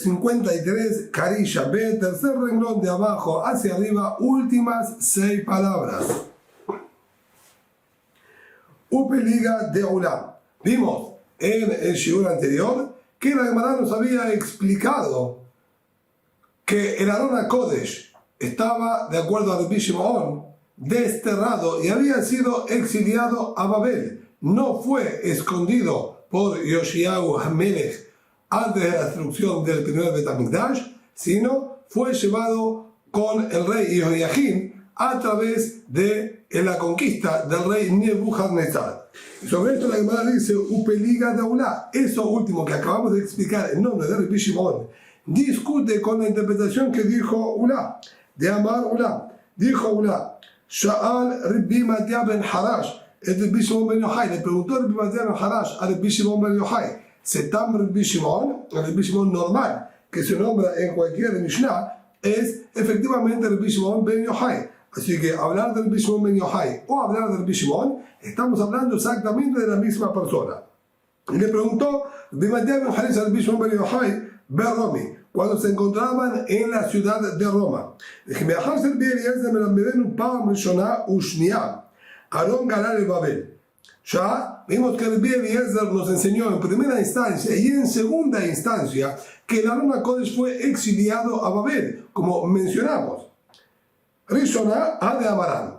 53, Karilla B, tercer renglón de abajo hacia arriba, últimas 6 palabras. Upeliga de Ulam. Vimos en el shiur anterior que la Gemara nos había explicado que el Aron HaKodesh estaba, de acuerdo a Rabbi Shimon, desterrado y había sido exiliado a Babel. No fue escondido por Yoshiyahu HaMelech antes de la destrucción del primer Bet HaMikdash, sino fue llevado con el rey Yehoiachin a través de la conquista del rey Nebuchadnezzar. Y sobre esto la Gemara dice Upeliga de Ulá. Eso último que acabamos de explicar en nombre de Rabbi Shimon discute con la interpretación que dijo Ulá, de Amar Ulá. Dijo Ulá, Sha'al Rabbi Matia ben Harash, el Rabbi Shimon ben Yochai, le preguntó Rabbi Matia ben Harash a Rabbi Shimon ben Yochai, Setam Rabbi Shimon, el Rabbi Shimon normal, que se nombra en cualquier Mishnah, es efectivamente Rabbi Shimon ben Yochai. Así que hablar de Rabbi Shimon ben Yochai o hablar de Rabbi Shimon, estamos hablando exactamente de la misma persona. Y le preguntó Rabbi Matia ben Harash a Rabbi Shimon ben Yochai, Berromi, cuando se encontraban en la ciudad de Roma. Aarón ganar el Babel. Ya vimos que Rabbi Eliezer nos enseñó en primera instancia y en segunda instancia que el Aron HaKodesh fue exiliado a Babel, como mencionamos. Rishona ha de Amarán.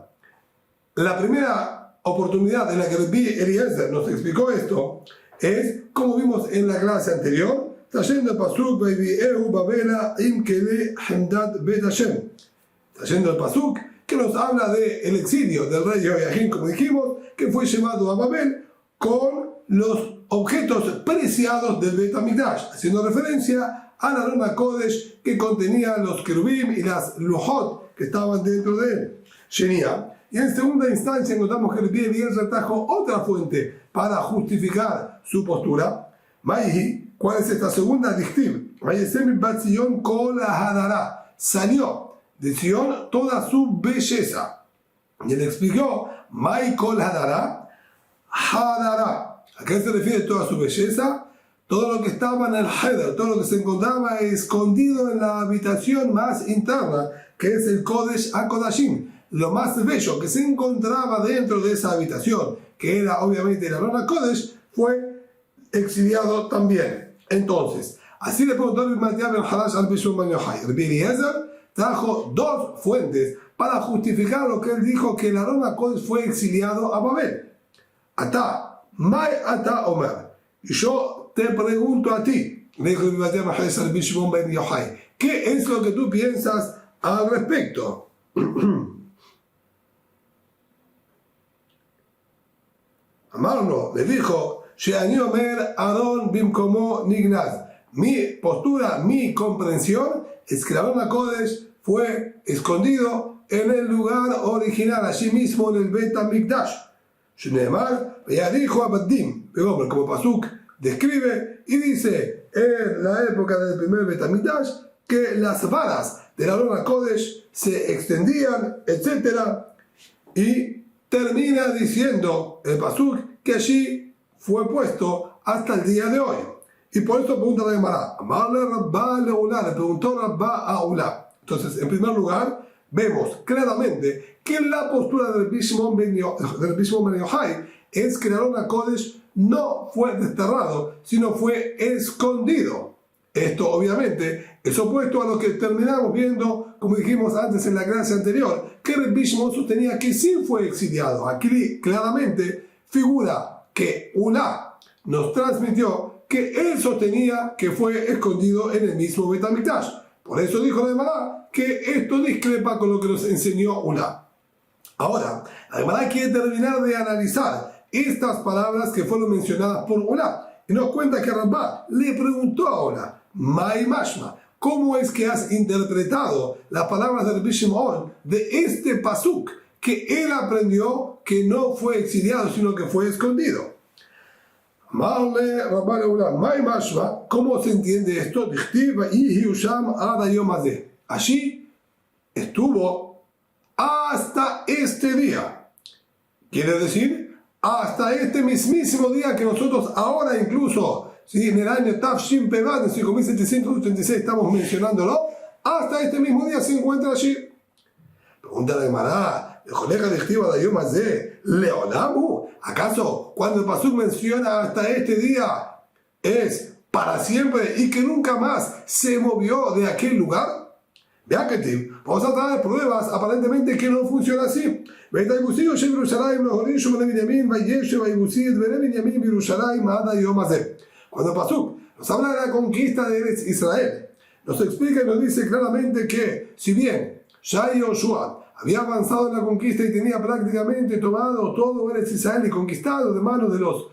La primera oportunidad en la que Rabbi Eliezer nos explicó esto es, como vimos en la clase anterior, trayendo el pasuk Vayvi'ehu Babela im kele hemdat bet Hashem. Trayendo el pasuk que nos habla del exilio del rey Yehoiachin, como dijimos, que fue llevado a Babel con los objetos preciados del Bet HaMikdash, haciendo referencia al Aron HaKodesh que contenía los querubim y las luhot que estaban dentro de él. Shenia. Y en segunda instancia encontramos que el Rabbi Eliezer trajo otra fuente para justificar su postura. Maihi. ¿Cuál es esta segunda dictiv? Salió de Sion toda su belleza. Y él explicó, Mai Kol Hadara, Hadara. ¿A qué se refiere toda su belleza? Todo lo que estaba en el Heder, todo lo que se encontraba escondido en la habitación más interna, que es el Kodesh HaKodashim, lo más bello que se encontraba dentro de esa habitación, que era obviamente el Aron HaKodesh, fue exiliado también. Entonces, así le preguntó Rabbi Matia ben Harash al Rabbi Shimon ben Yochai. Rabbi Eliezer trajo dos fuentes para justificar lo que él dijo, que el Aron HaKodesh fue exiliado a Babel. Ata, Mai Ata Omer. Y yo te pregunto a ti, le dijo Rabbi Matia ben Harash al Rabbi Shimon ben Yochai, ¿qué es lo que tú piensas al respecto? Amarlo, le dijo, Sheani Omer Aarón Bimkomo Nignaz. Mi postura, mi comprensión es que el Aron HaKodesh fue escondido en el lugar original, allí mismo en el Bet HaMikdash. Shneemar, ya dijo Abaddim, como Pasuk describe y dice en la época del primer Bet HaMikdash que las varas del Aron HaKodesh se extendían, etc. Y termina diciendo el Pasuk que allí fue puesto hasta el día de hoy. Y por eso pregunta la Gemara, le preguntó Rabba a Ulá. Entonces, en primer lugar, vemos claramente que la postura de Rabbi Shimon ben Yochai es que el Aron HaKodesh no fue desterrado, sino fue escondido. Esto, obviamente, es opuesto a lo que terminamos viendo, como dijimos antes en la clase anterior, que Rabbi Shimon sostenía que sí fue exiliado. Aquí claramente figura que Ulá nos transmitió que él sostenía que fue escondido en el mismo Bet HaMikdash. Por eso dijo la Gemara que esto discrepa con lo que nos enseñó Ulá. Ahora, la Gemara quiere terminar de analizar estas palabras que fueron mencionadas por Ulá. Y nos cuenta que Rabba le preguntó a Ulá, Mai Mashma, ¿cómo es que has interpretado las palabras de Rabbi Shimon de este pasuk que él aprendió que no fue exiliado, sino que fue escondido? Marle Rabba Leula, Mai Mashma, ¿cómo se entiende esto? Allí estuvo hasta este día. Quiere decir, hasta este mismísimo día que nosotros ahora incluso ¿sí? En el año Tafshin Pevad, en 5786 estamos mencionándolo, hasta este mismo día se encuentra allí. Pregunta la Gemara, ¿acaso cuando el pasuk menciona hasta este día es para siempre y que nunca más se movió de aquel lugar? Vea que vamos a traer pruebas aparentemente que no funciona así. Cuando el pasuk nos habla de la conquista de Eretz Israel, nos explica y nos dice claramente que si bien ya Yoshua había avanzado en la conquista y tenía prácticamente tomado todo Eretz Israel y conquistado de manos de los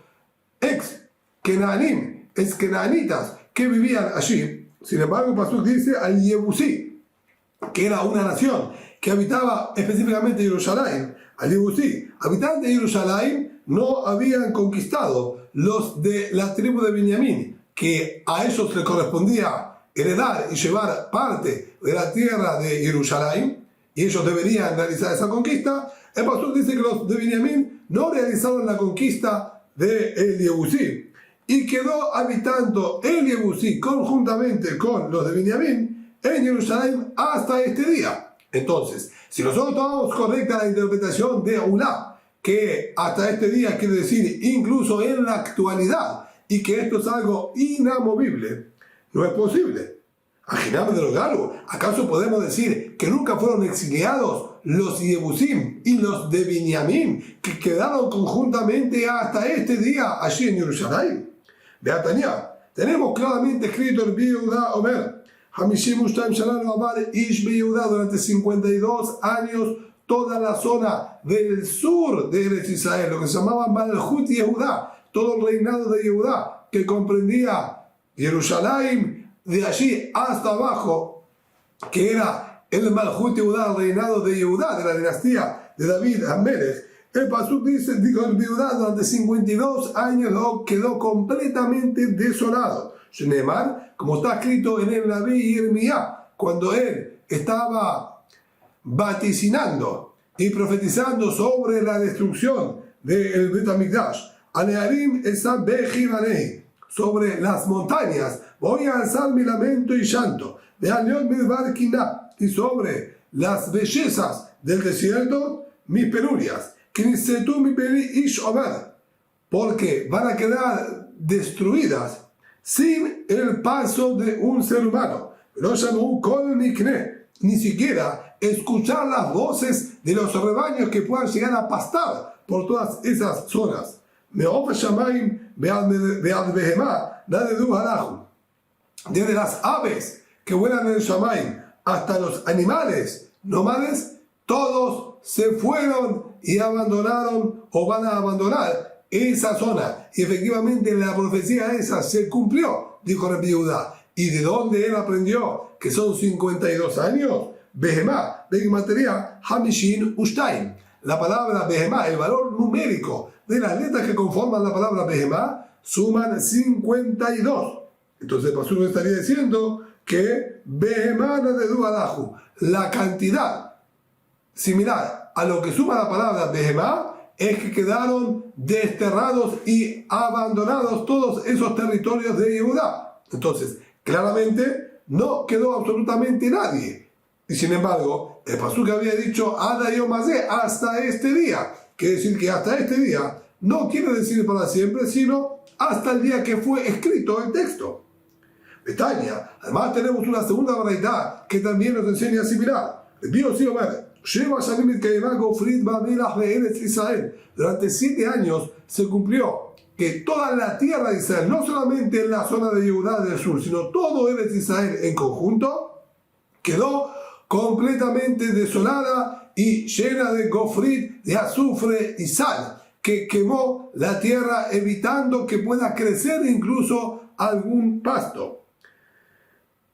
ex-Kenanim, ex-Kenanitas que vivían allí, sin embargo el pasuk dice al Yebusí, que era una nación que habitaba específicamente Jerusalén, al Yebusí, habitantes de Jerusalén, no habían conquistado los de la tribu de Benjamín, que a ellos les correspondía heredar y llevar parte de la tierra de Jerusalén, y ellos deberían realizar esa conquista. El pastor dice que los de Benjamín no realizaron la conquista de el Yebusí, y quedó habitando el Yebusí conjuntamente con los de Benjamín en Jerusalén hasta este día. Entonces, si nosotros tomamos correcta la interpretación de Ulá, que hasta este día quiere decir incluso en la actualidad, y que esto es algo inamovible, no es posible. Ajiname de los galos, ¿acaso podemos decir que nunca fueron exiliados los Yebusim y los de Benjamín, que quedaron conjuntamente hasta este día allí en Jerusalén? Vea Tania, tenemos claramente escrito el Yehuda Omer, durante 52 años toda la zona del sur de Eretz Israel, lo que se llamaba Malhut Yehudá, todo el reinado de Yehudá, que comprendía Jerusalén, de allí hasta abajo, que era el Malhut Yehudá, el reinado de Yehudá, de la dinastía de David Amelech. El pasuk dice, dijo el Yehudá, durante 52 años quedó completamente desolado. Shneemar, como está escrito en el Naví Yirmiyá, cuando él estaba vaticinando y profetizando sobre la destrucción del Bet HaMikdash, Anearim Esam Bejibanei, sobre las montañas voy a alzar mi lamento y llanto, de Aniot Midbar Kiná, y sobre las bellezas del desierto mis penurias, Kinisetu mi peli Ish Omer, porque van a quedar destruidas sin el paso de un ser humano. No llamó Kol Mikne, ni siquiera escuchar las voces de los rebaños que puedan llegar a pastar por todas esas zonas. Desde las aves que vuelan en el Shamaim hasta los animales nómades, todos se fueron y abandonaron o van a abandonar esa zona. Y efectivamente la profecía esa se cumplió, dijo Rabbi Yehuda. ¿Y de dónde él aprendió? Que son 52 años. Behemá, Begimatería, Hamishin Ushtaim. La palabra Behemá, el valor numérico de las letras que conforman la palabra Behemá, suman 52. Entonces el pastor estaría diciendo que Behemá de Dualahu, la cantidad similar a lo que suma la palabra Behemá, es que quedaron desterrados y abandonados todos esos territorios de Yehudá. Entonces, claramente no quedó absolutamente nadie. Y sin embargo, el pasuk había dicho Ada Yomazé, hasta este día. Quiere decir que hasta este día no quiere decir para siempre, sino hasta el día que fue escrito el texto. Betania, además tenemos una segunda variedad que también nos enseña similar. Durante 7 años se cumplió que toda la tierra de Israel, no solamente en la zona de Yehudá del sur, sino todo Eretz Israel en conjunto, quedó completamente desolada y llena de gofrit, de azufre y sal, que quemó la tierra evitando que pueda crecer incluso algún pasto.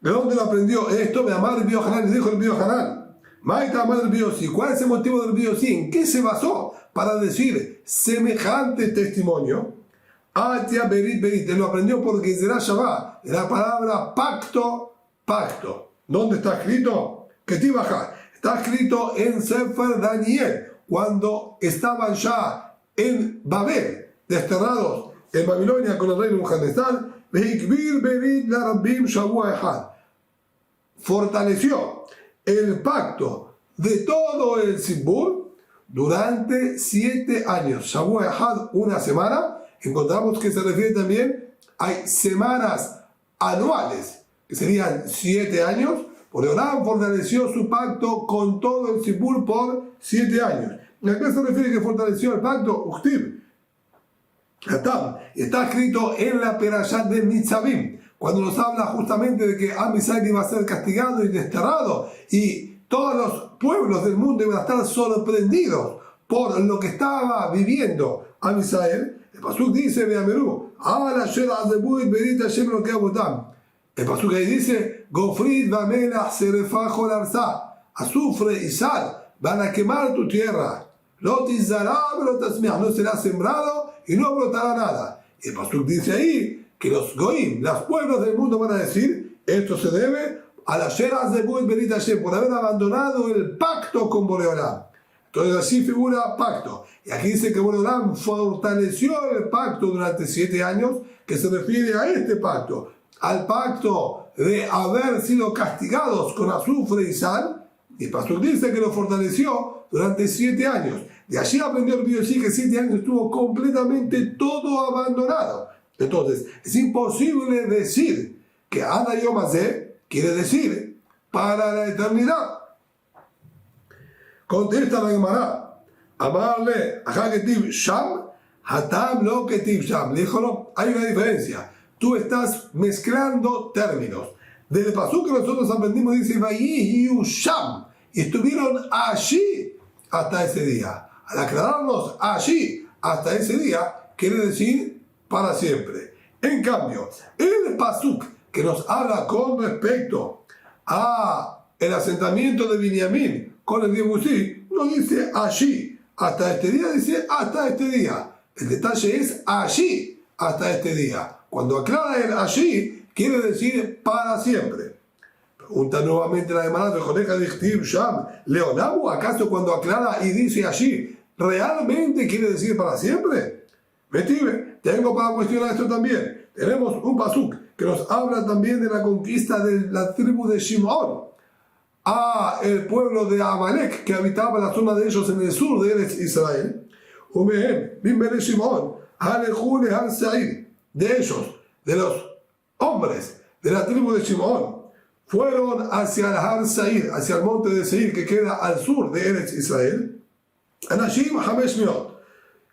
¿De dónde lo aprendió esto? Me amar el Biohanán, le dijo el Biohanán. Maita amar el Biosí. ¿Cuál es el motivo del Biosí? ¿En qué se basó para decir semejante testimonio? Atia Berit Berit. Él lo aprendió porque será Shabbat, la palabra pacto, pacto. ¿Dónde está escrito? Ketibajá. Está escrito en Sefer Daniel, cuando estaban ya en Babel, desterrados en Babilonia con el rey Nebuchadnezzar. Fortaleció el pacto de todo el Sibur durante 7 años. Shavua Echad, una semana. Encontramos que se refiere también, hay semanas anuales, que serían 7 años. Por Olam fortaleció su pacto con todo el Sibur por 7 años. ¿Y a qué se refiere que fortaleció el pacto? Uchtib. Está escrito en la Perashat de Nitzavim, cuando nos habla justamente de que Am Israel iba a ser castigado y desterrado, y todos los pueblos del mundo iban a estar sorprendidos por lo que estaba viviendo Am Israel. El pasuk dice, Beamerú, el pasuk ahí dice, Gofrid Bamelach Serefajol Arzá, azufre y sal van a quemar tu tierra, no será sembrado y no brotará nada. Y el pasuk dice ahí que los goim, los pueblos del mundo van a decir, esto se debe a las sheras de Bud Berit Hashem, por haber abandonado el pacto con Boreolam. Entonces así figura pacto. Y aquí dice que Boreolam fortaleció el pacto durante 7 años, que se refiere a este pacto, al pacto de haber sido castigados con azufre y sal. Y el pastor dice que lo fortaleció durante 7 años. De allí aprendió el Bidyoshi que 7 años estuvo completamente todo abandonado. Entonces, es imposible decir que Ada Yom Hazeh quiere decir para la eternidad. Contesta la Gemara, amarle a Ketiv Sham, Hatam lo Ketiv Sham. Le dijo, no, hay una diferencia. Tú estás mezclando términos. Del pasuk que nosotros aprendimos dice, Vayiyu Sham, y estuvieron allí hasta ese día. Al aclararnos allí hasta ese día, quiere decir para siempre. En cambio, el pasuk que nos habla con respecto a el asentamiento de Binyamin con el Yebusí, no dice allí hasta este día, dice hasta este día. El detalle es allí hasta este día. Cuando aclara el allí, quiere decir para siempre. Pregunta nuevamente la Gemara de Joneja de Chtib Sham, Leonamu, ¿acaso cuando aclara y dice allí, realmente quiere decir para siempre? Metive, tengo para cuestionar esto también. Tenemos un pasuk que nos habla también de la conquista de la tribu de Shimon a el pueblo de Amalek que habitaba la zona de ellos en el sur de Eretz Israel. De ellos, de los hombres de la tribu de Shimon, fueron hacia el Har Seir, hacia el monte de Seir que queda al sur de Eretz Israel. Anashim Hamesh Meot,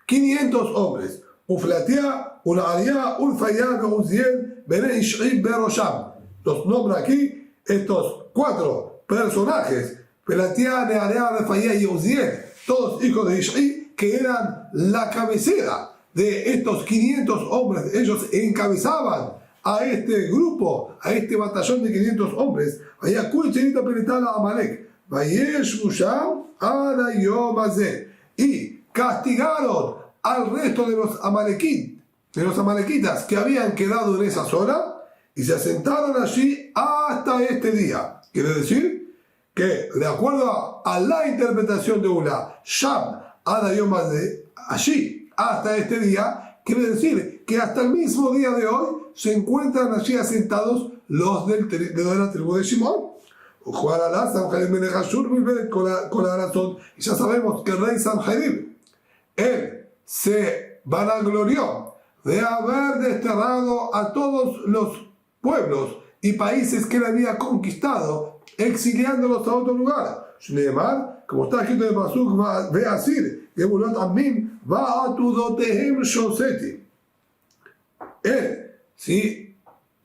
500 hombres. Uflatia, Unariah, Ulfayah, Uziel, Bene Ish'i Berosham. Los nombra aquí estos 4 personajes, Uflatia, Neariah, Ulfayah y Uziel, todos hijos de Ish'i, que eran la cabecera de estos 500 hombres. Ellos encabezaban a este grupo, a este batallón de 500 hombres. Vaya Kulcherita Peritala Amalek, Vayesh Musham, Ada Yom Hazeh, y castigaron al resto de los amalequitas que habían quedado en esa zona y se asentaron allí hasta este día. Quiere decir que, de acuerdo a la interpretación de una Sham, Ada Yom Hazeh, allí hasta este día, quiere decir que hasta el mismo día de hoy se encuentran allí asentados los de la tribu de Shimon. Con la razón, y ya sabemos que el rey Sanherib, él se vanaglorió de haber desterrado a todos los pueblos y países que él había conquistado, exiliándolos a otro lugar. Shneemar, como está escrito en el pasuk, ve a decir, Gebulot Amim, va a tu dotehem shoseti. Él, sí,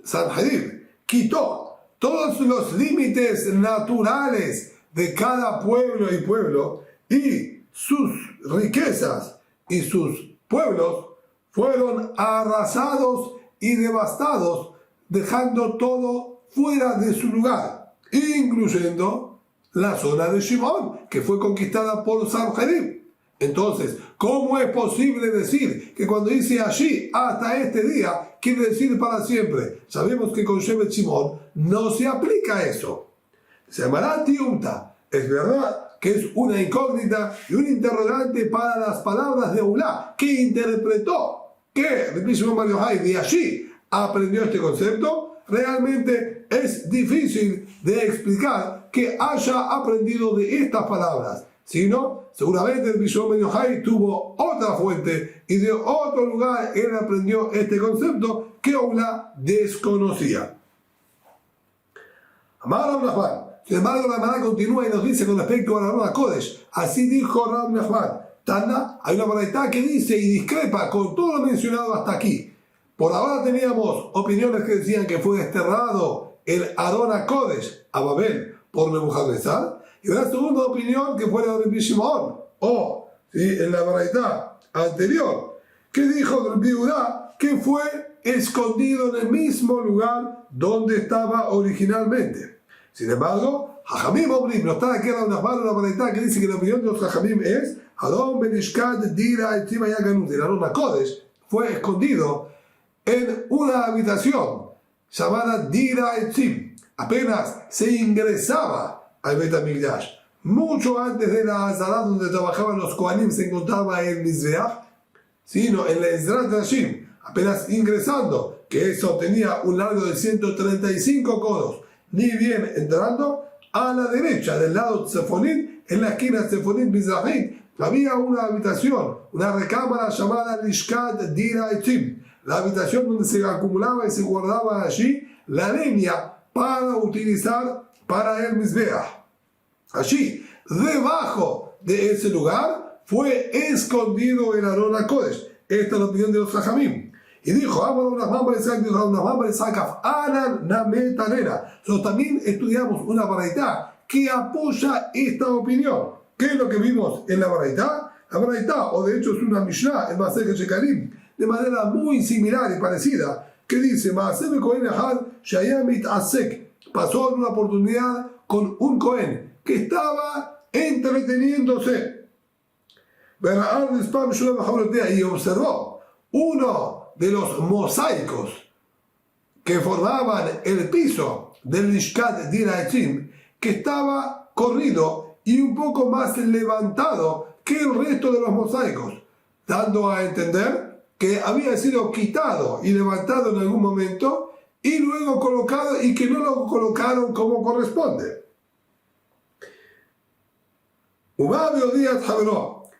Sanherib, quitó todos los límites naturales de cada pueblo y pueblo, y sus riquezas y sus pueblos fueron arrasados y devastados, dejando todo fuera de su lugar, incluyendo la zona de Shimon, que fue conquistada por Sanherib. Entonces, ¿cómo es posible decir que cuando dice allí hasta este día quiere decir para siempre? Sabemos que con Shevet Shimon no se aplica eso. Se llamará Tiumta. Es verdad que es una incógnita y un interrogante para las palabras de Ulá, que interpretó que de allí aprendió este concepto? Realmente es difícil de explicar que haya aprendido de estas palabras, sino seguramente el Bishom Ben Yochai tuvo otra fuente y de otro lugar él aprendió este concepto que Oula desconocía. Amar Rav Nachman. Sin embargo, la Gemara continúa y nos dice con respecto a la Aron HaKodesh. Así dijo Rav Nachman. Tana, hay una baraita que dice y discrepa con todo lo mencionado hasta aquí. Por ahora teníamos opiniones que decían que fue desterrado el Aron HaKodesh a Babel por Nebuchadnezzar. Y una segunda opinión que fue la de Bishimon, o en la baraita anterior, que dijo Rabbi Judá que fue escondido en el mismo lugar donde estaba originalmente. Sin embargo, Jajamim Obrim, no está aquí en la baraita que dice que la opinión de los Jajamim es Adon Ben Ishkad Dira Etzima Yaganut. El Aron HaKodesh fue escondido en una habitación llamada Dira Etzim. Apenas se ingresaba al Bet HaMikdash. Mucho antes de la Azara donde trabajaban los Kohanim se encontraba el Mizbeach, sino en la Ezrat Nashim, apenas ingresando, que eso tenía un largo de 135 codos, ni bien entrando, a la derecha del lado Tzefonit, en la esquina Tzefonit Mizrahit, había una habitación, una recámara llamada Lishkat Dira Etzim, la habitación donde se acumulaba y se guardaba allí la leña para utilizar para el Mizbeach. Allí, debajo de ese lugar, fue escondido el Aron HaKodesh. Esta es la opinión de los Jajamim. Y dijo, nosotros también estudiamos una baraita que apoya esta opinión. ¿Qué es lo que vimos en la baraita? La baraita, o de hecho es una Mishnah, el Masechet Shekalim, de manera muy similar y parecida, que dice, pasó en una oportunidad con un Cohen que estaba entreteniéndose. Y observó uno de los mosaicos que formaban el piso del Lishkat Dira Etzim, que estaba corrido y un poco más levantado que el resto de los mosaicos, dando a entender que había sido quitado y levantado en algún momento y luego colocado y que no lo colocaron como corresponde.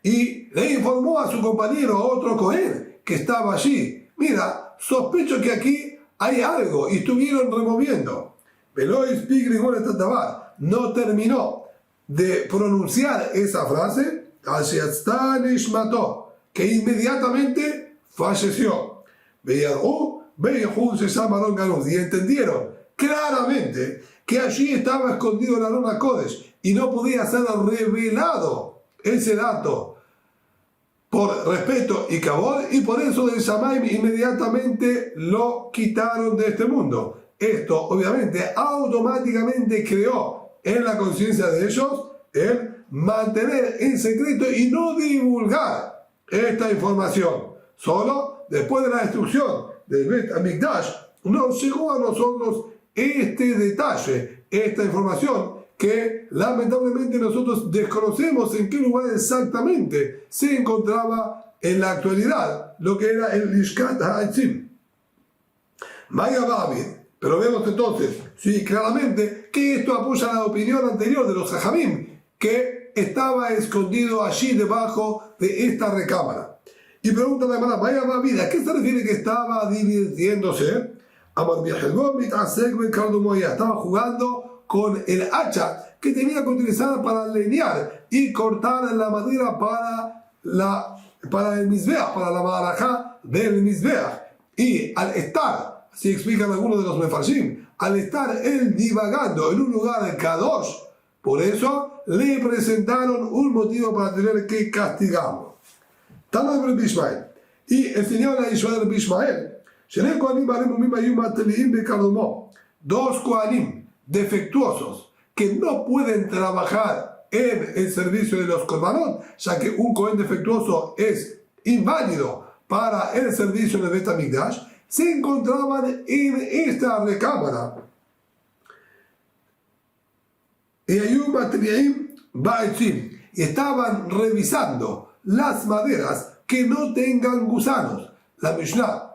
Y le informó a su compañero, a otro Cohen, que estaba allí, mira, sospecho que aquí hay algo, y estuvieron removiendo. No terminó de pronunciar esa frase, que inmediatamente falleció. Y entendieron claramente que allí estaba escondido el Aron HaKodesh y no podía ser revelado ese dato por respeto y cabod, y por eso del Shamaim inmediatamente lo quitaron de este mundo. Esto obviamente automáticamente creó en la conciencia de ellos el mantener en secreto y no divulgar esta información. Solo después de la destrucción del Bet HaMikdash nos llegó a nosotros este detalle, esta información que lamentablemente nosotros desconocemos en qué lugar exactamente se encontraba en la actualidad lo que era el Lishkat HaEtzim. Pero vemos entonces, sí, claramente que esto apoya la opinión anterior de los Jajamim, que estaba escondido allí debajo de esta recámara. Y pregunta la hermana, vaya vida, ¿a qué se refiere que estaba divirtiéndose? Estaba jugando con el hacha que tenía que utilizar para leñar y cortar la madera para el Mizbeach, para la Mahalajá del Mizbeach. Y al estar, así explican algunos de los Mefarshim, al estar él divagando en un lugar de Kadosh, por eso le presentaron un motivo para tener que castigarlo. Y enseñaron a Israel Bishmael, dos Kohanim defectuosos que no pueden trabajar en el servicio de los Korbanot, ya que un Kohen defectuoso es inválido para el servicio del Bet HaMikdash, se encontraban en esta recámara. Y estaban revisando las maderas que no tengan gusanos. La Mishnah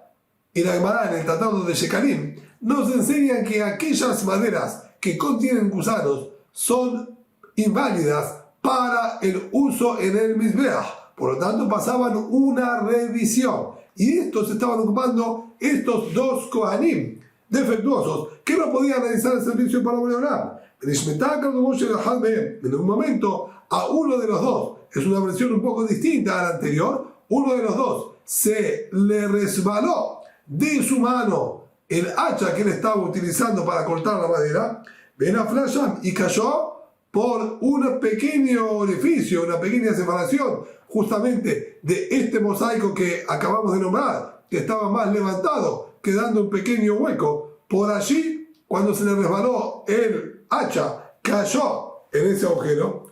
y la Gemara en el Tratado de Shekalim nos enseñan que aquellas maderas que contienen gusanos son inválidas para el uso en el Mizbeach. Por lo tanto, pasaban una revisión. Y estos estaban ocupando estos dos Kohanim defectuosos que no podían realizar el servicio para Boreolam. En un momento, a uno de los dos, es una versión un poco distinta a la anterior, uno de los dos se le resbaló de su mano el hacha que él estaba utilizando para cortar la madera, ven a Flasham y cayó por un pequeño orificio, una pequeña separación, justamente de este mosaico que acabamos de nombrar, que estaba más levantado, quedando un pequeño hueco. Por allí, cuando se le resbaló el hacha, cayó en ese agujero.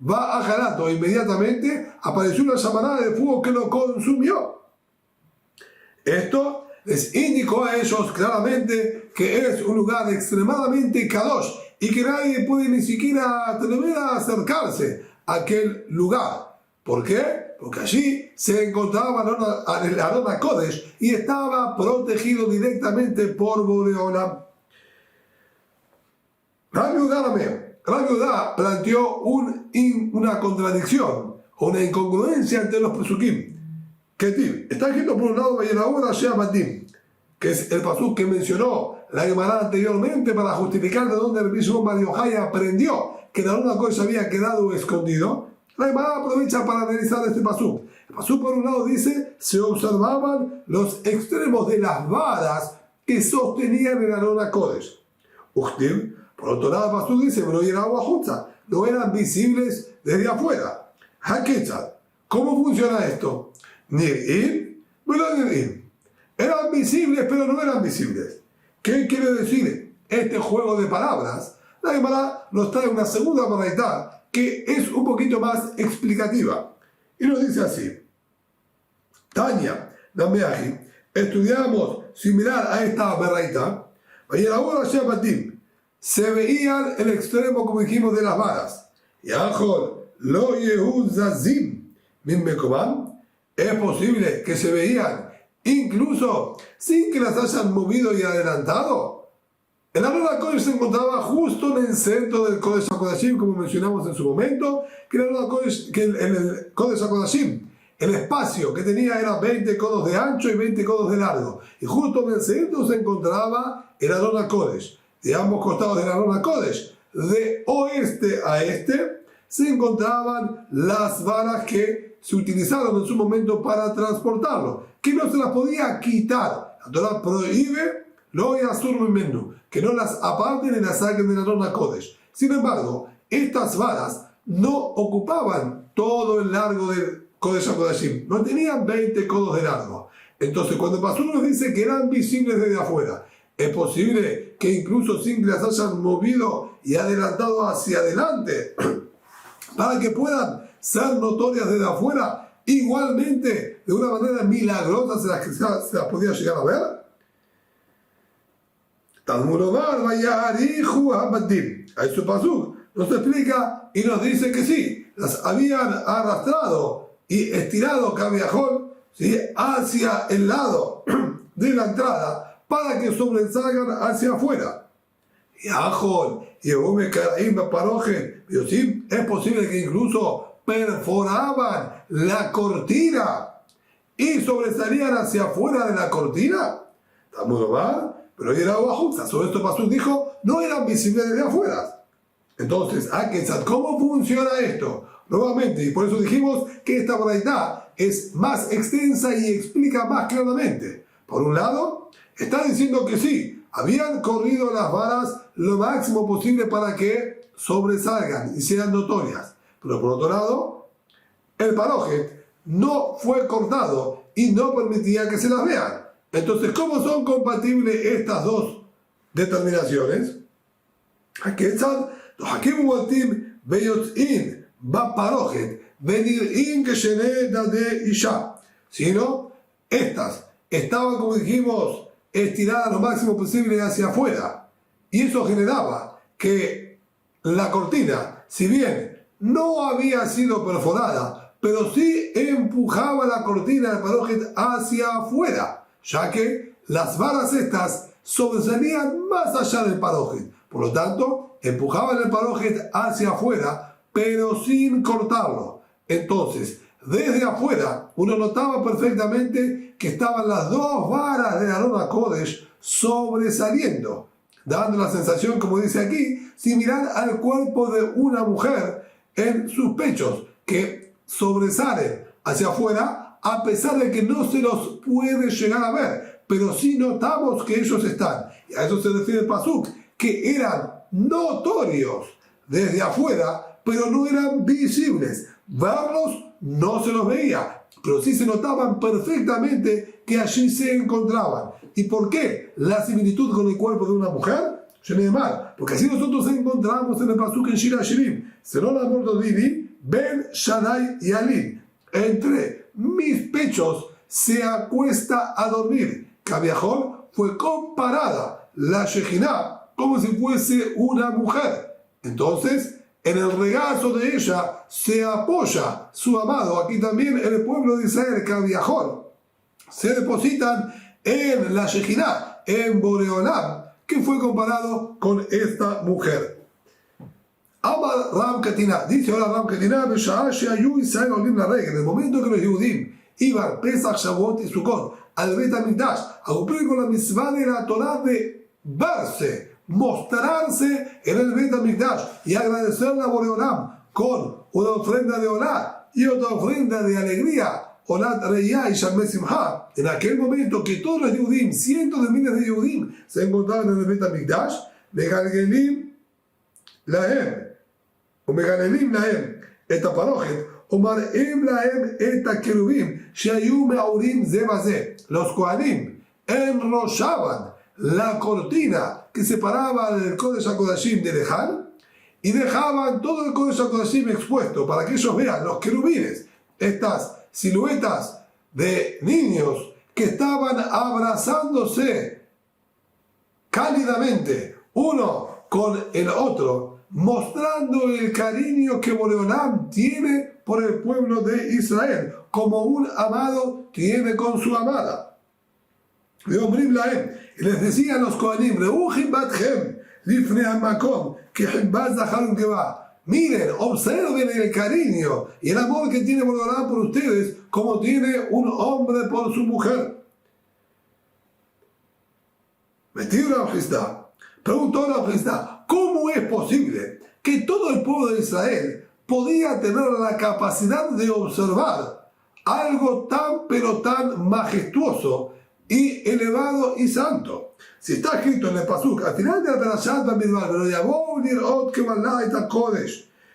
Va a Jalato, inmediatamente apareció una llamarada de fuego que lo consumió. Esto les indicó a ellos claramente que es un lugar extremadamente kadosh y que nadie puede ni siquiera atrever a acercarse a aquel lugar. ¿Por qué? Porque allí se encontraba el Arón HaKodesh y estaba protegido directamente por Boreolam. Rabbi Yehuda planteó una contradicción o una incongruencia entre los pesukim. Que está escrito por un lado que es el pasuk que mencionó la Gemara anteriormente para justificar de dónde el mismo Bar Yochai aprendió que el Arón HaKodesh había quedado escondido. La Gemara aprovecha para analizar este pasuk. El pasuk por un lado dice: se observaban los extremos de las varas que sostenían el Arón HaKodesh. Por otro lado, el pasuk dice: no eran visibles desde afuera. Hakechad. ¿Cómo funciona esto? Nir'im, nir'im. Eran visibles, pero no eran visibles. ¿Qué quiere decir este juego de palabras? La Gemara nos trae una segunda baraita que es un poquito más explicativa. Y nos dice así: Tania, Nameaji, estudiamos similar a esta baraita, y ahora se veían el extremo, como dijimos, de las varas. Yahol, lo yehuzazim, min mekomam. Es posible que se veían incluso sin que las hayan movido y adelantado. El Arón HaKodesh se encontraba justo en el centro del Kodesh HaKodashim, como mencionamos en su momento, que el Kodesh HaKodashim, el espacio que tenía era 20 codos de ancho y 20 codos de largo. Y justo en el centro se encontraba el Arón HaKodesh. De ambos costados del Arón HaKodesh, de oeste a este, se encontraban las varas que se utilizaron en su momento para transportarlo, que no se las podía quitar. La Torah prohíbe que no las aparten y las saquen del Arón HaKodesh. Sin embargo, estas varas no ocupaban todo el largo del Kodesh HaKodashim, no tenían 20 codos de largo. Entonces, cuando el pastor nos dice que eran visibles desde afuera, es posible que incluso sin que las hayan movido y adelantado hacia adelante para que puedan ser notorias desde afuera, igualmente de una manera milagrosa se las podía llegar a ver. A su pasuk nos explica y nos dice que sí, las habían arrastrado y estirado Kaviahol, ¿sí?, hacia el lado de la entrada para que sobresalgan hacia afuera. Es posible que incluso perforaban la cortina y sobresalían hacia afuera de la cortina. ¿Estamos normal? Pero era Justa. Sobre esto pasó dijo, no eran visibles desde afuera. Entonces, ¿cómo funciona esto? Nuevamente, y por eso dijimos que esta baraita es más extensa y explica más claramente. Por un lado, está diciendo que sí, habían corrido las varas lo máximo posible para que sobresalgan y sean notorias. Pero por otro lado, el parojet no fue cortado y no permitía que se las vean. Entonces, ¿cómo son compatibles estas dos determinaciones? Sino, estas estaban, como dijimos, estiradas lo máximo posible hacia afuera. Y eso generaba que la cortina, si bien no había sido perforada pero sí empujaba la cortina del Parojet hacia afuera, ya que las varas estas sobresalían más allá del Parojet. Por lo tanto, empujaban el Parojet hacia afuera, pero sin cortarlo. Entonces, desde afuera, uno notaba perfectamente que estaban las dos varas de Aarón HaKodesh sobresaliendo, dando la sensación, como dice aquí, similar al cuerpo de una mujer en sus pechos, que sobresalen hacia afuera a pesar de que no se los puede llegar a ver, pero sí notamos que ellos están. Y a eso se refiere el Pasuk, que eran notorios desde afuera, pero no eran visibles. Verlos no se los veía, pero sí se notaban perfectamente que allí se encontraban. ¿Y por qué la similitud con el cuerpo de una mujer? Sheneemar, porque así nosotros encontramos en el Pasuk en Shir HaShirim, Serón Amor Dodi, Ben Shaddai y Alin, entre mis pechos se acuesta a dormir. Cabiajón fue comparada la Shejiná como si fuese una mujer. Entonces, en el regazo de ella se apoya su amado. Aquí también en el pueblo de Israel, Cabiajón, se depositan en la Shejiná, en Boreolam, que fue comparado con esta mujer. Amar Ram Ketina, dice ahora Ram Ketina, en el momento que los Yehudim iban Pesach, Shavuot y Sukkot al Bet HaMikdash a cumplir con la mitzvah de la Torah de verse, mostrarse en el Bet HaMikdash y agradecerle a Boreolam con una ofrenda de Olá y otra ofrenda de alegría, Olat Reiyá y Shalmei Simha. En aquel momento que todos los Yehudim, cientos de miles de Yehudim, se encontraban en el Bet HaMikdash, Megalgelim Lahem, o Megalelim Lahem, et הפרוכת, ומראים להם את הקרובים שהיו מעורים זה בזה. Los Kohanim enrollaban la cortina que separaba el Kodesh HaKodashim de Leján y dejaban todo el Kodesh HaKodashim expuesto para que ellos vean los querubines, estas siluetas de niños que estaban abrazándose cálidamente uno con el otro, mostrando el cariño que Boreolam tiene por el pueblo de Israel, como un amado tiene con su amada. Y les decía a los Kohanim, miren, observen el cariño y el amor que tiene Boreolam por ustedes, como tiene un hombre por su mujer. Preguntó la Kristá, ¿cómo es posible que todo el pueblo de Israel podía tener la capacidad de observar algo tan pero tan majestuoso y elevado y santo? Si está escrito en el Pasuk, al final de la Perashat Bamidbar,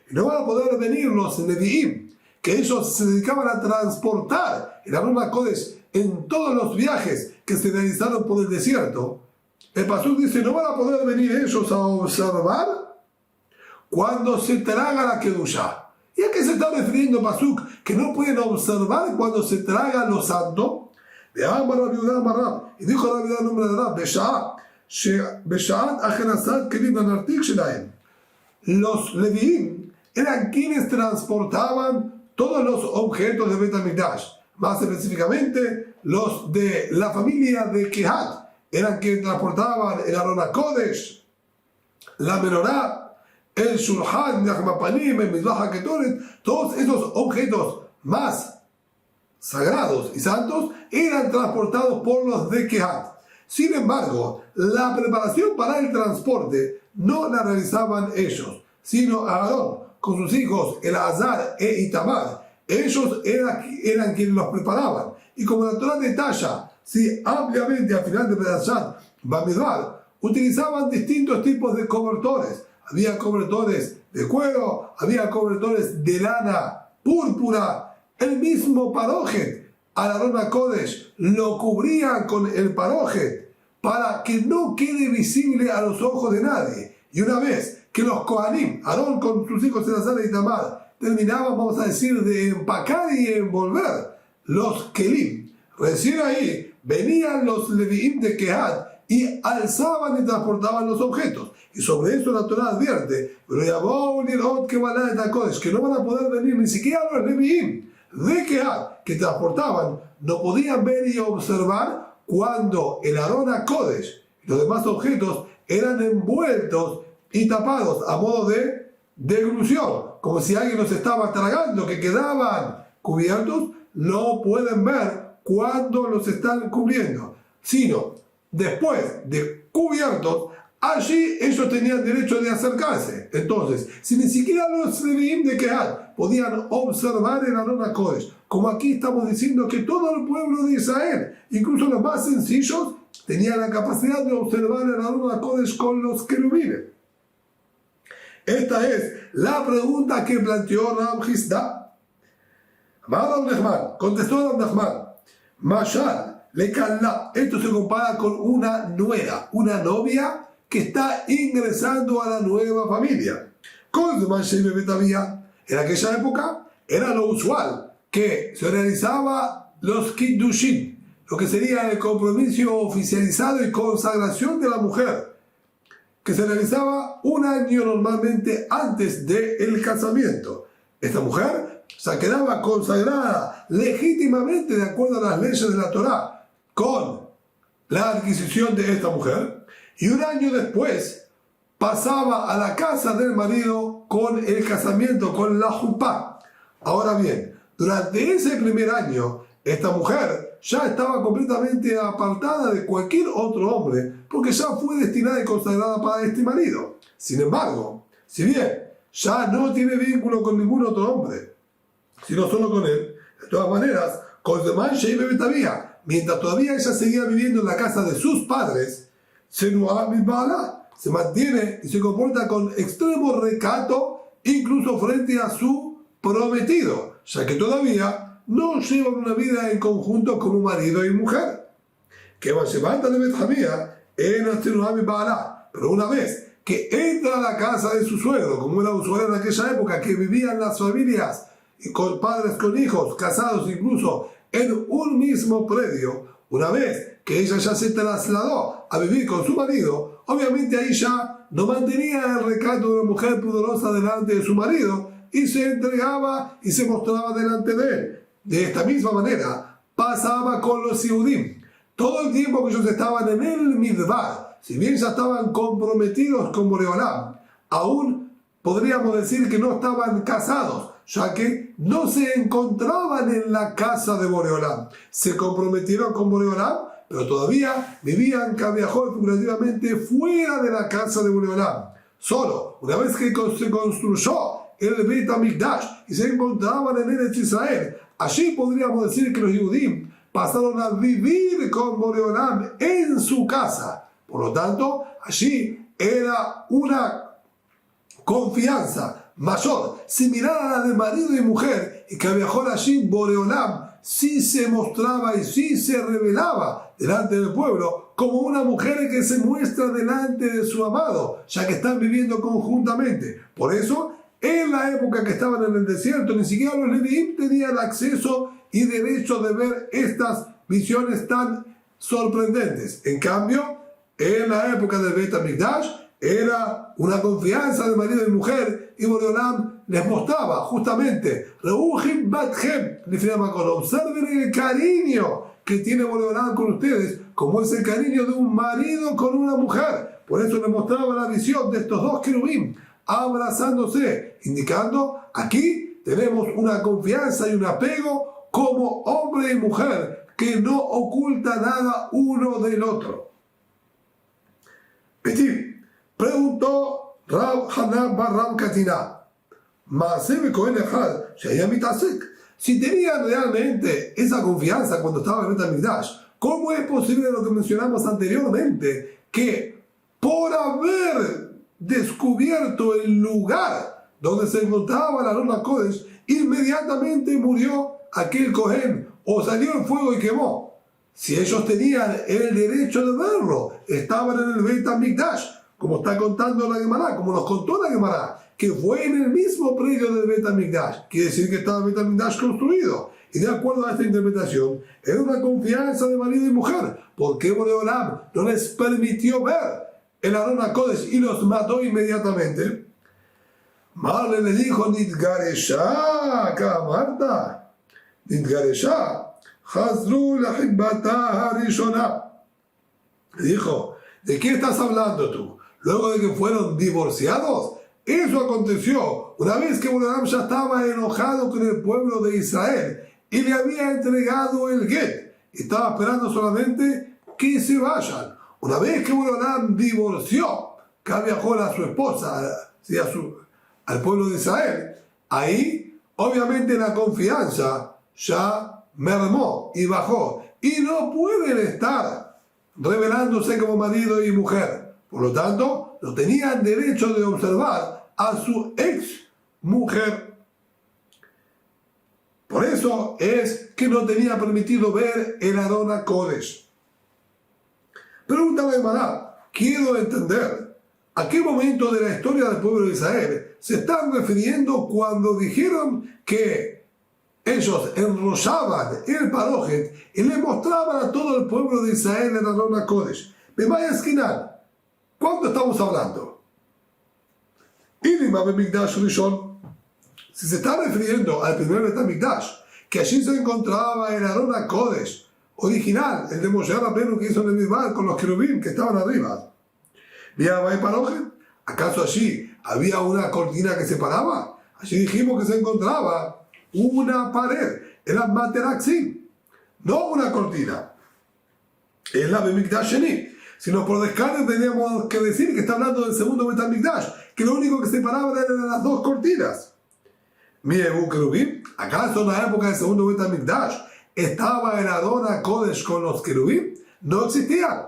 y no van a poder venir los Nevi'im, que ellos se dedicaban a transportar el Aarón HaKodesh en todos los viajes que se realizaron por el desierto. El Pasuk dice, ¿no van a poder venir ellos a observar cuando se traga la Kedushá? ¿Y a qué se está refiriendo Pasuk? ¿Que no pueden observar cuando se traga lo santo? Y dijo Rabbi Yehuda el nombre de Rab, los Leviim eran quienes transportaban todos los objetos de Bet HaMikdash, más específicamente los de la familia de Kehat, eran quienes transportaban el Aarón HaKodesh, la Menorá, el Shulchan, el Mapanim, el Mizbah HaKetoret. Todos esos objetos más sagrados y santos eran transportados por los de Kehat. Sin embargo, la preparación para el transporte no la realizaban ellos, sino Aarón con sus hijos Eleazar e Itamar. Ellos eran quienes los preparaban. Y como la Torah detalla, sí, ampliamente al final de Perashat Bamidbar, utilizaban distintos tipos de cobertores. Había cobertores de cuero, había cobertores de lana púrpura. El mismo Parojet, al Aarón HaKodesh, lo cubrían con el Parojet para que no quede visible a los ojos de nadie. Y una vez que los Kohanim, Aarón con sus hijos Eleazar y Itamar, terminaban, vamos a decir, de empacar y envolver los Kelim, recién ahí venían los Leviim de Kehat y alzaban y transportaban los objetos. Y sobre eso la Torah advierte, que no van a poder venir ni siquiera los Leviim de Kehat que transportaban no podían ver y observar cuando el Arón HaKodesh y los demás objetos eran envueltos y tapados a modo de deglución, como si alguien los estaba tragando, que quedaban cubiertos. No pueden ver cuando los están cubriendo, sino después de cubiertos, allí ellos tenían derecho de acercarse. Entonces, si ni siquiera los Leviim de Kehat podían observar el Arón HaKodesh, como aquí estamos diciendo que todo el pueblo de Israel, incluso los más sencillos, tenían la capacidad de observar el Arón HaKodesh con los querubines. Esta es la pregunta que planteó Rav Hizda. Contestó Rav Nachman, Mashal le Kallah. Esto se compara con una nuera, una novia que está ingresando a la nueva familia. En aquella época era lo usual que se realizaba los Kiddushin, lo que sería el compromiso oficializado y consagración de la mujer, que se realizaba un año normalmente antes del casamiento. Esta mujer se quedaba consagrada legítimamente de acuerdo a las leyes de la Torá con la adquisición de esta mujer, y un año después pasaba a la casa del marido con el casamiento, con la jupá. Ahora bien, durante ese primer año, esta mujer ya estaba completamente apartada de cualquier otro hombre, porque ya fue destinada y consagrada para este marido. Sin embargo, si bien ya no tiene vínculo con ningún otro hombre, sino solo con él, de todas maneras, mientras todavía ella seguía viviendo en la casa de sus padres, se mantiene y se comporta con extremo recato, incluso frente a su prometido, ya que todavía no llevan una vida en conjunto como marido y mujer. Pero una vez que entra a la casa de su suegro, como era usual en aquella época, que vivían las familias y con padres con hijos, casados incluso en un mismo predio, una vez que ella ya se trasladó a vivir con su marido, obviamente ahí ya no mantenía el recato de una mujer pudorosa delante de su marido y se entregaba y se mostraba delante de él. De esta misma manera pasaba con los Yehudim. Todo el tiempo que ellos estaban en el Midbar, si bien ya estaban comprometidos con Boreolam, aún podríamos decir que no estaban casados, ya que no se encontraban en la casa de Boreolam. Se comprometieron con Boreolam, pero todavía vivían cabiajol figurativamente fuera de la casa de Boreolam. Solo una vez que se construyó el Beit HaMikdash y se encontraban en Eretz Israel, allí podríamos decir que los Yehudim pasaron a vivir con Boreolam en su casa. Por lo tanto, allí era una confianza mayor, similar a la de marido y mujer, y que viajó allí Boreolam sí se mostraba y sí se revelaba delante del pueblo como una mujer que se muestra delante de su amado, ya que están viviendo conjuntamente. Por eso, en la época que estaban en el desierto, ni siquiera los Leviim tenían acceso y derecho de ver estas visiones tan sorprendentes. En cambio, en la época del Beit HaMikdash, era una confianza de marido y mujer, y Boreolam les mostraba justamente, Reuhim Bathem, observen el cariño que tiene Boreolam con ustedes, como es el cariño de un marido con una mujer. Por eso les mostraba la visión de estos dos querubín abrazándose, indicando, aquí tenemos una confianza y un apego como hombre y mujer, que no oculta nada uno del otro. Preguntó Rav Hanan bar Rav Katina, si tenían realmente esa confianza cuando estaba en el Beit HaMikdash, ¿cómo es posible lo que mencionamos anteriormente, que por haber descubierto el lugar donde se encontraba la Arón HaKodesh, inmediatamente murió aquel Cohen o salió el fuego y quemó? Si ellos tenían el derecho de verlo, estaban en el Beit HaMikdash, como está contando la Gemara, como nos contó la Gemara, que fue en el mismo predio del Beit HaMikdash, quiere decir que estaba el Beit HaMikdash construido. Y de acuerdo a esta interpretación, era una confianza de marido y mujer. ¿Por qué Boreolam no les permitió ver el Arón HaKodesh y los mató inmediatamente? Marle le dijo, Nitgaresha, Marta, נתגרשה, חזרו לחתנתה הראשונה. Dijo, ¿de qué estás hablando tú? Luego de que fueron divorciados, eso aconteció una vez que Boreolam ya estaba enojado con el pueblo de Israel y le había entregado el get. Estaba esperando solamente que se vayan. Una vez que Boreolam divorció, viajó a su esposa, al pueblo de Israel, ahí obviamente la confianza ya mermó y bajó. Y no pueden estar revelándose como marido y mujer. Por lo tanto, no tenían derecho de observar a su ex mujer. Por eso es que no tenía permitido ver el Arón HaKodesh. Pregunta la Gemara, quiero entender a qué momento de la historia del pueblo de Israel se están refiriendo cuando dijeron que ellos enrollaban el parojet y le mostraban a todo el pueblo de Israel el Arón HaKodesh. Me vaya a esquinar. ¿Cuánto estamos hablando? Si se está refiriendo al primer Bet HaMikdash, que allí se encontraba el Arón HaKodesh original, el de Moshe Rabbeinu que hizo en el Midbar con los querubín que estaban arriba. ¿Acaso allí había una cortina que separaba? Allí dijimos que se encontraba una pared, era Materaxim, no una cortina. Es la Bemikdash Sheni. Si no por descarte teníamos que decir que está hablando del segundo Bet HaMikdash, que lo único que separaba eran las dos cortinas. Mire, querubín, ¿acaso en la época del segundo Bet HaMikdash estaba el Arón HaKodesh con los querubín? No existían.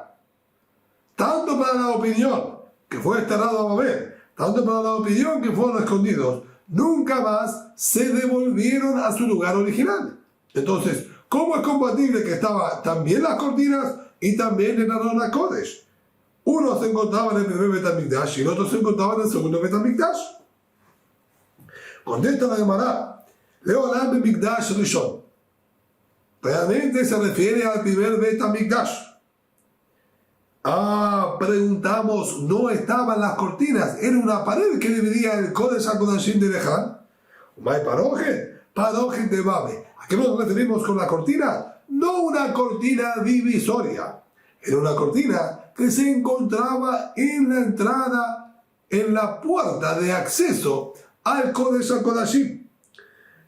Tanto para la opinión que fue desterrado a Babel, tanto para la opinión que fueron escondidos, nunca más se devolvieron a su lugar original. Entonces, ¿cómo es compatible que estaban también las cortinas y también el Arón HaKodesh? Uno se encontraba en el primer Bet HaMikdash y el otro se encontraba en el segundo Bet HaMikdash. Contesta la Gemara, Leolam Bemikdash Rishon. Realmente se refiere al primer Bet HaMikdash. Preguntamos, no estaban las cortinas, era una pared que dividía el Kodesh HaKodashim de Leján. ¿Umay Parojet de Babe? ¿A qué nos referimos con la cortina? No una cortina divisoria, era una cortina que se encontraba en la entrada, en la puerta de acceso al Kodesh HaKodashim.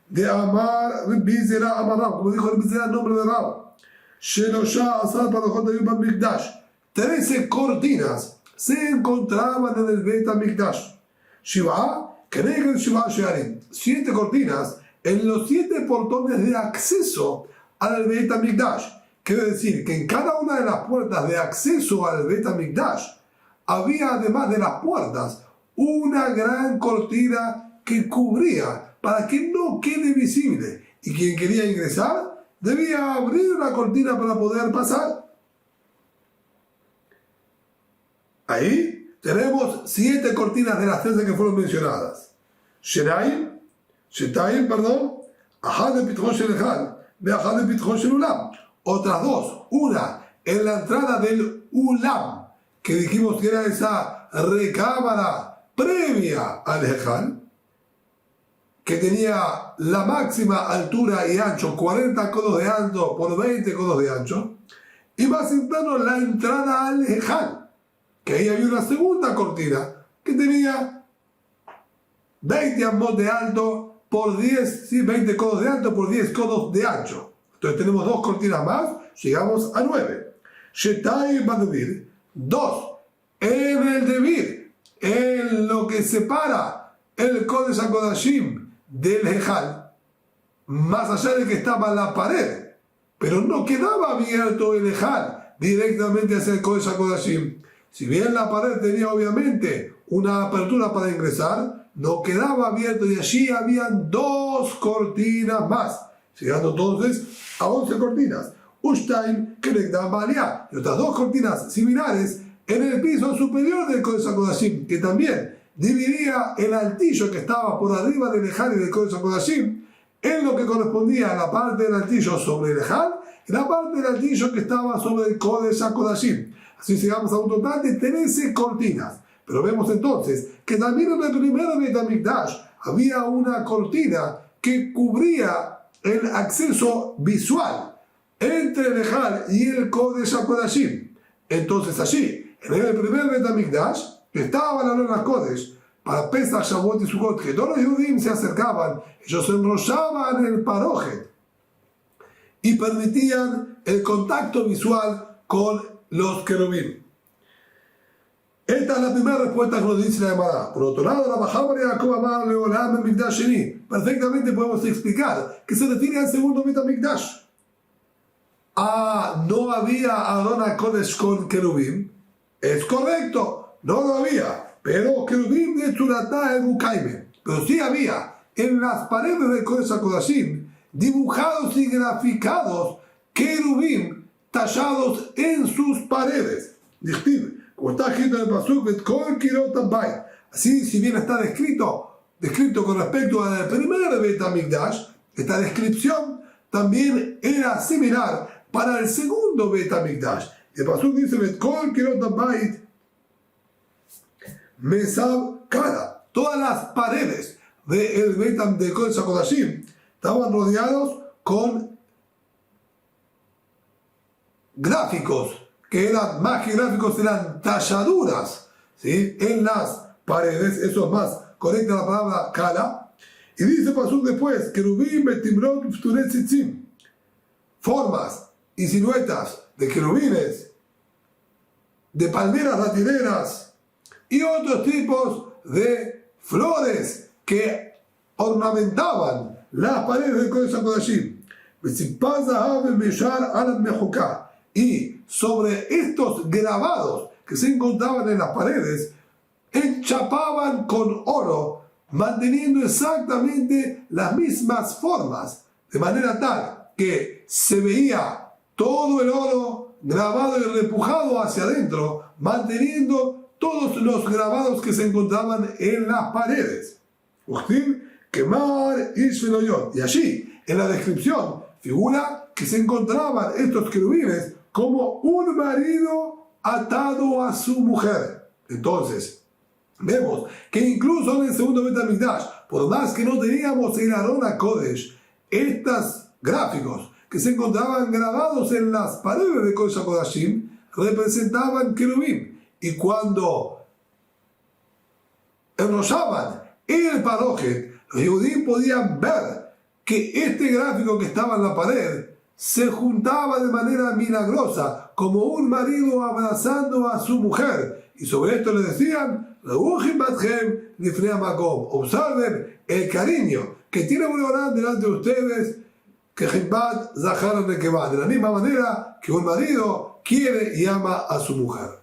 De Amar Bizera Amarab, como dijo el Bizera el nombre de Rab. Shelosha Asar Parojot Ayub HaMikdash. 13 cortinas se encontraban en el Bet HaMikdash. Shiva, Kenegel Shiva Shearim. 7 cortinas en los 7 portones de acceso al Bet HaMikdash. Quiere decir que en cada una de las puertas de acceso al Bet HaMikdash había, además de las puertas, una gran cortina que cubría para que no quede visible. Y quien quería ingresar debía abrir la cortina para poder pasar. Ahí tenemos 7 cortinas de las 13 que fueron mencionadas. Shetayim, Ahad de Pitchon Shel Echad, ve Ahad de Pitchon Shel Ulam. Otras 2, una en la entrada del Ulam, que dijimos que era esa recámara previa al Echad, que tenía la máxima altura y ancho, 40 codos de ancho por 20 codos de ancho, y más interno la entrada al Echad, que ahí había una segunda cortina que tenía 20 amos de alto por 10, sí, 20 codos de alto por 10 codos de ancho. Entonces tenemos 2 cortinas más, llegamos a 9. Shetai Badevir, 2 en el Devir, en lo que separa el Kodesh HaKodashim del Ejal, más allá de que estaba la pared, pero no quedaba abierto el Ejal directamente hacia el Kodesh HaKodashim. Si bien la pared tenía obviamente una apertura para ingresar, no quedaba abierto y allí habían 2 cortinas más, llegando entonces a 11 cortinas. Ushtaim Kenegdam Baaliyah, y otras 2 cortinas similares en el piso superior del Kodesh HaKodashim, que también dividía el altillo que estaba por arriba del Ejal y del Kodesh HaKodashim en lo que correspondía a la parte del altillo sobre el Ejal y la parte del altillo que estaba sobre el Kodesh HaKodashim. Así llegamos a un total de 13 cortinas. Pero vemos entonces que también en el primer Bet HaMikdash había una cortina que cubría el acceso visual entre el Ejal y el Kodesh HaKodashim. Entonces allí, en el primer Bet HaMikdash, que estaba la Arón HaKodesh, para Pesach, Shavuot y Sukkot, que todos los Yehudim se acercaban, ellos enrollaban el parojet y permitían el contacto visual con los querubín. Esta es la primera respuesta que nos dice la Gemara. Por otro lado, la Mahamar Yaakov Amar Leolam Mikdash Sheni. Perfectamente podemos explicar que se refiere al segundo Bet HaMikdash. No había Arón HaKodesh con querubín. Es correcto, no lo había. Pero querubín de Tzuratá el Mukaime. Pero sí había en las paredes del Kodesh HaKodashim dibujados y graficados querubín tallados en sus paredes. Como está escrito en el Pasuk, así, si bien está descrito con respecto al primer Bet HaMikdash, esta descripción también era similar para el segundo Bet HaMikdash. El Pasuk dice, Mesab Kara. Todas las paredes del Bet del Kodesh HaKodashim estaban rodeados con gráficos, que eran más que gráficos, eran talladuras, ¿sí?, en las paredes. Eso es más correcta la palabra Kala. Y dice Pasuk después, querubín betimrot ufturet tzitzim, formas y siluetas de querubines, de palmeras ratineras y otros tipos de flores que ornamentaban las paredes del Kodesh HaKodashim. Y sobre estos grabados que se encontraban en las paredes, enchapaban con oro, manteniendo exactamente las mismas formas, de manera tal que se veía todo el oro grabado y repujado hacia adentro, manteniendo todos los grabados que se encontraban en las paredes. Y allí, en la descripción, figura que se encontraban estos querubines como un marido atado a su mujer. Entonces, vemos que incluso en el segundo Bet HaMikdash, por más que no teníamos el Arón HaKodesh, estos gráficos que se encontraban grabados en las paredes de Kodesh HaKodashim representaban querubín. Y cuando enrollaban el parojet, los judíos podían ver que este gráfico que estaba en la pared se juntaba de manera milagrosa, como un marido abrazando a su mujer. Y sobre esto le decían, observen el cariño que tiene Boreolam delante de ustedes, que de la misma manera que un marido quiere y ama a su mujer.